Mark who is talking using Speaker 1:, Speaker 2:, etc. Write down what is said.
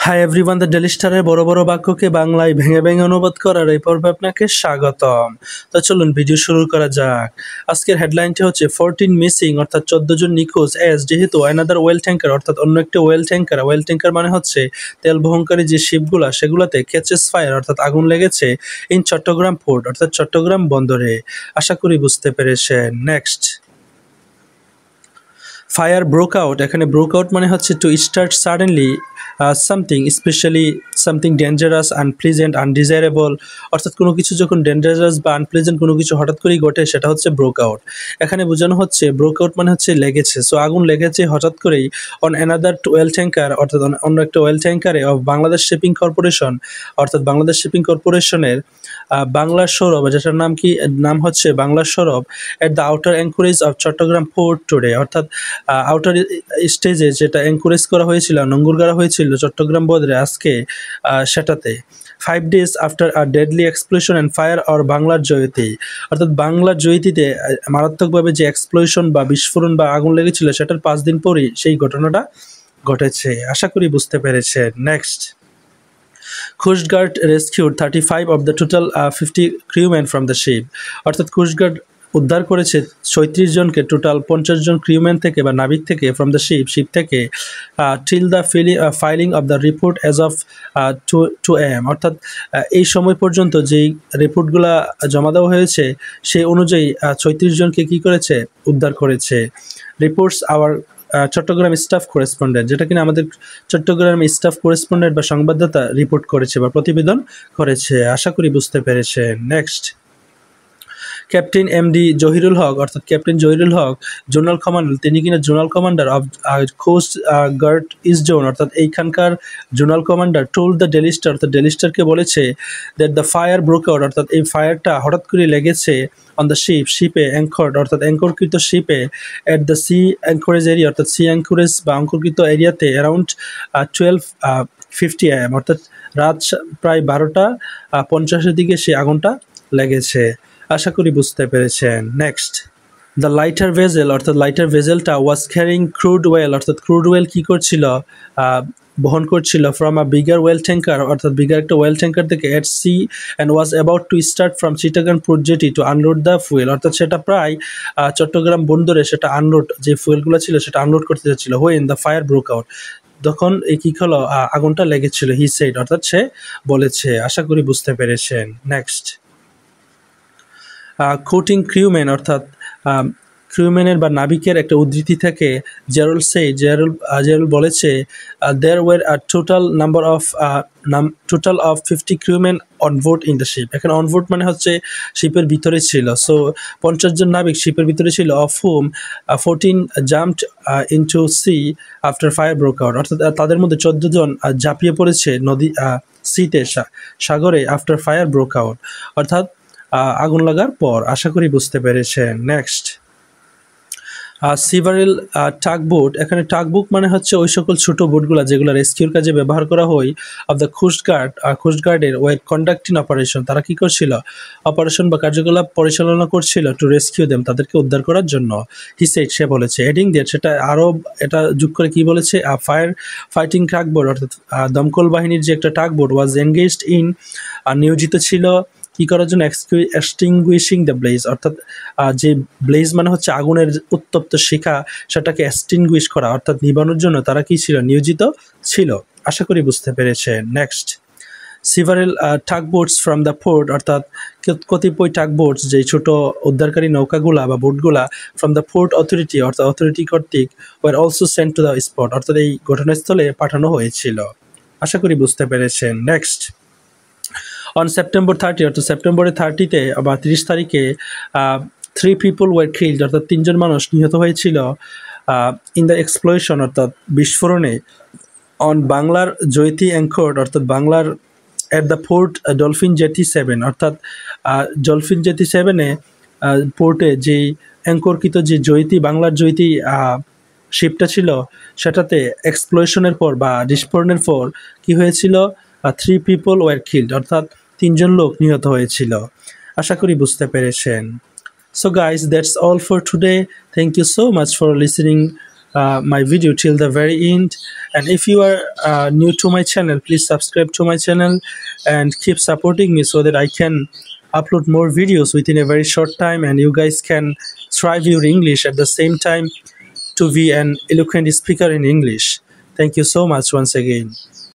Speaker 1: Hi everyone, the daily স্টারের বড় বড় বাক্যকে বাংলায় ভেঙে ভেঙে অনুবাদ করার এই পর্বে আপনাকে স্বাগতম। তো চলুন ভিডিও শুরু করা যাক। আজকের হেডলাইনটি হচ্ছে 14 মিসিং অর্থাৎ 14 জন নিখোঁজ যেহেতু অ্যানাদার ওয়েল ট্যাঙ্কার অর্থাৎ অন্য একটি ওয়েল ট্যাঙ্কার মানে হচ্ছে তেল বহনকারী যে শিপগুলা সেগুলোতে ক্যাচেস ফায়ার অর্থাৎ আগুন লেগেছে ইন চট্টগ্রাম পোর্ট অর্থাৎ চট্টগ্রাম বন্দরে। আশা করি বুঝতে পেরেছেন। Next, fire broke out. এখানে ব্রোক আউট মানে হচ্ছে to start suddenly something, specially something dangerous, unpleasant, undesirable, অর্থাৎ কোনো কিছু যখন ডেঞ্জারাস বা আনপ্লিজেন্ট কোনো কিছু হঠাৎ করেই ঘটে সেটা হচ্ছে ব্রোক আউট। এখানে বোঝানো হচ্ছে ব্রোক আউট মানে হচ্ছে লেগেছে, সো আগুন লেগেছে হঠাৎ করেই অন অ্যানাদার ওয়েল ট্যাঙ্কার অর্থাৎ অন্য একটা ওয়েল ট্যাঙ্কারে অফ বাংলাদেশ শিপিং কর্পোরেশন অর্থাৎ বাংলাদেশ শিপিং কর্পোরেশনের বাংলার সৌরভ, যেটার নাম হচ্ছে বাংলার Sourav, at the outer anchorage of Chattogram port today, অর্থাৎ আউটার স্টেজে যেটা এনকারেজ করা হয়েছিল, নোঙর করা হয়েছিল চট্টগ্রাম বন্দরে আজকে, সেটাতে 5 days after a deadly explosion and fire or বাংলার জয়তী, অর্থাৎ বাংলার জয়তীতে মারাত্মকভাবে যে এক্সপ্লোশন বা বিস্ফোরণ বা আগুন লেগেছিল সেটার 5 দিন পরই সেই ঘটনাটা ঘটেছে। আশা করি বুঝতে পেরেছেন। Next, Coast Guard rescued 35 of the total 50 crewmen from the ship, অর্থাৎ কোস্ট গার্ড উদ্ধার করেছে 36 জনকে, টোটাল 50 জন ক্রিউম্যান থেকে বা নাবিক থেকে, ফ্রম দ্য শিপ থেকে, till the filing of the report as of 2 AM, অর্থাৎ এই সময় পর্যন্ত যেই রিপোর্টগুলো জমা দেওয়া হয়েছে সেই অনুযায়ী 36 জনকে কী করেছে, উদ্ধার করেছে। Reports our Chattogram staff correspondent, যেটা কিনা আমাদের চট্টগ্রাম স্টাফ করেসপন্ডেন্ট বা সংবাদদাতা রিপোর্ট করেছে বা প্রতিবেদন করেছে। আশা করি বুঝতে পেরেছেন। Next, captain MD Zahirul Haque অর্থাৎ captain Zahirul Haque, zonal commander, তিনি কিনা zonal commander of coast guard east zone, অর্থাৎ এইখানকার zonal commander, told the Daily Star, অর্থাৎ ডেলি স্টারকে বলেছে that the fire broke out, অর্থাৎ এই ফায়ারটা হঠাৎ করে লেগেছে অন দ্য শিপে অ্যাঙ্কর্ড, অর্থাৎ অ্যাঙ্করকৃত শিপে, at the sea anchorage area, অর্থাৎ সি অ্যাঙ্করেজ বা অঙ্করকৃত এরিয়াতে অ্যারাউন্ড 12:50 AM, অর্থাৎ রাত প্রায় 12:50 দিকে সেই আগুনটা লেগেছে। আশা করি বুঝতে পেরেছেন। নেক্সট, দ্য লাইটার ভেজেল, অর্থাৎ লাইটার ভেজেলটা ওয়াজ ক্যারিং ক্রুড ওয়েল, অর্থাৎ ক্রুড ওয়েল কী করছিল, বহন করছিল from a bigger oil tanker, অর্থাৎ বিগার একটা ওয়েল ট্যাঙ্কার থেকে, at sea and was about to start from Chittagong port jetty to unload the fuel, অর্থাৎ সেটা প্রায় চট্টগ্রাম বন্দরে সেটা আনলোড, যে ফুয়েলগুলো ছিল সেটা আনলোড করতে যাচ্ছিল। When the fire broke out, তখন এই কী হলো, আগুনটা লেগেছিল। হি সেড, অর্থাৎ সে বলেছে। আশা করি বুঝতে পেরেছেন। নেক্সট, কোটিং ক্রিউম্যান, অর্থাৎ ক্রিউম্যানের বা নাবিকের একটা উদ্ধৃতি থেকে জেরুল বলেছে, there were total of 50 crewman onboard in the ship. এখানে অনবোর্ড মানে হচ্ছে শিপের ভিতরে ছিল, সো 50 জন নাবিক শিপের ভিতরে ছিল, of whom 14 jumped into sea after fire broke out, অর্থাৎ তাদের মধ্যে 14 জন ঝাঁপিয়ে পড়েছে সিতে, সাগরে, আফটার ফায়ার ব্রোক আউট, অর্থাৎ আগুন লাগার পর। আশা করি বুঝতে পেরেছেন। নেক্সট, সিভারেল টাগবোট, এখানে টাগবুক মানে হচ্ছে ওই সকল ছোট বোটগুলো যেগুলো রেস্কিউর কাজে ব্যবহার করা হয়, অফ দ্য কোস্টগার্ডের ওয়ার কন্ডাক্টিং অপারেশন, তারা কী করছিল, অপারেশন বা কার্যকলাপ পরিচালনা করছিল, টু রেস্কিউ দেম, তাদেরকে উদ্ধার করার জন্য। হি সেড, সে বলেছে। এডিং দিয়ে সেটা আরও এটা যোগ করে কি বলেছে, ফাইটিং টাগবোট, অর্থাৎ দমকল বাহিনীর যে একটা টাগবোট ওয়াজ এনগেজড ইন, নিয়োজিত ছিল কী করার জন্য, এক্সটিংগুইশিং দ্য ব্লেজ, অর্থাৎ যে ব্লেজ মানে হচ্ছে আগুনের উত্তপ্ত শিখা, সেটাকে এক্সটিংগুইশ করা অর্থাৎ নিবানোর জন্য তারা কী ছিল, নিয়োজিত ছিল। আশা করি বুঝতে পেরেছে। Next, several tugboats from the port, অর্থাৎ কতিপয় টাগবোটস, যে ছোট উদ্ধারকারী নৌকাগুলা বা বোটগুলা, ফ্রম দ্য পোর্ট অথরিটি, অর্থাৎ অথরিটি কর্তৃক, were also sent to the spot, অর্থাৎ এই ঘটনাস্থলে পাঠানো হয়েছিল। আশা করি বুঝতে পেরেছেন। নেক্সট, অন সেপ্টেম্বর 30, অর্থাৎ সেপ্টেম্বরের 30-তে বা 30 তারিখে 3 people ওয়ার কিল্ড, অর্থাৎ 3 জন মানুষ নিহত হয়েছিল, ইন দ্য এক্সপ্লোশন, অর্থাৎ বিস্ফোরণে, অন বাংলার জয়তী অ্যাঙ্কর্ড, অর্থাৎ বাংলার at the port dolphin jetty 7, অর্থাৎ ডলফিন জেটি 7-এ পোর্টে যেই অ্যাঙ্করকৃত যে বাংলার জয়তী শিপটা ছিল, সেটাতে এক্সপ্লোশনের পর বা বিস্ফোরণের পর কী হয়েছিল, 3 people ওয়ার কিল্ড, অর্থাৎ 3 জন লোক নিহত হয়েছিল। আশা করি বুঝতে পেরেছেন। So guys, that's all for today. Thank you so much for listening my video till the very end. And if you are new to my channel, please subscribe to my channel and keep supporting me so that I can upload more videos within a very short time, and you guys can thrive your English at the same time to be an eloquent speaker in English. Thank you so much once again.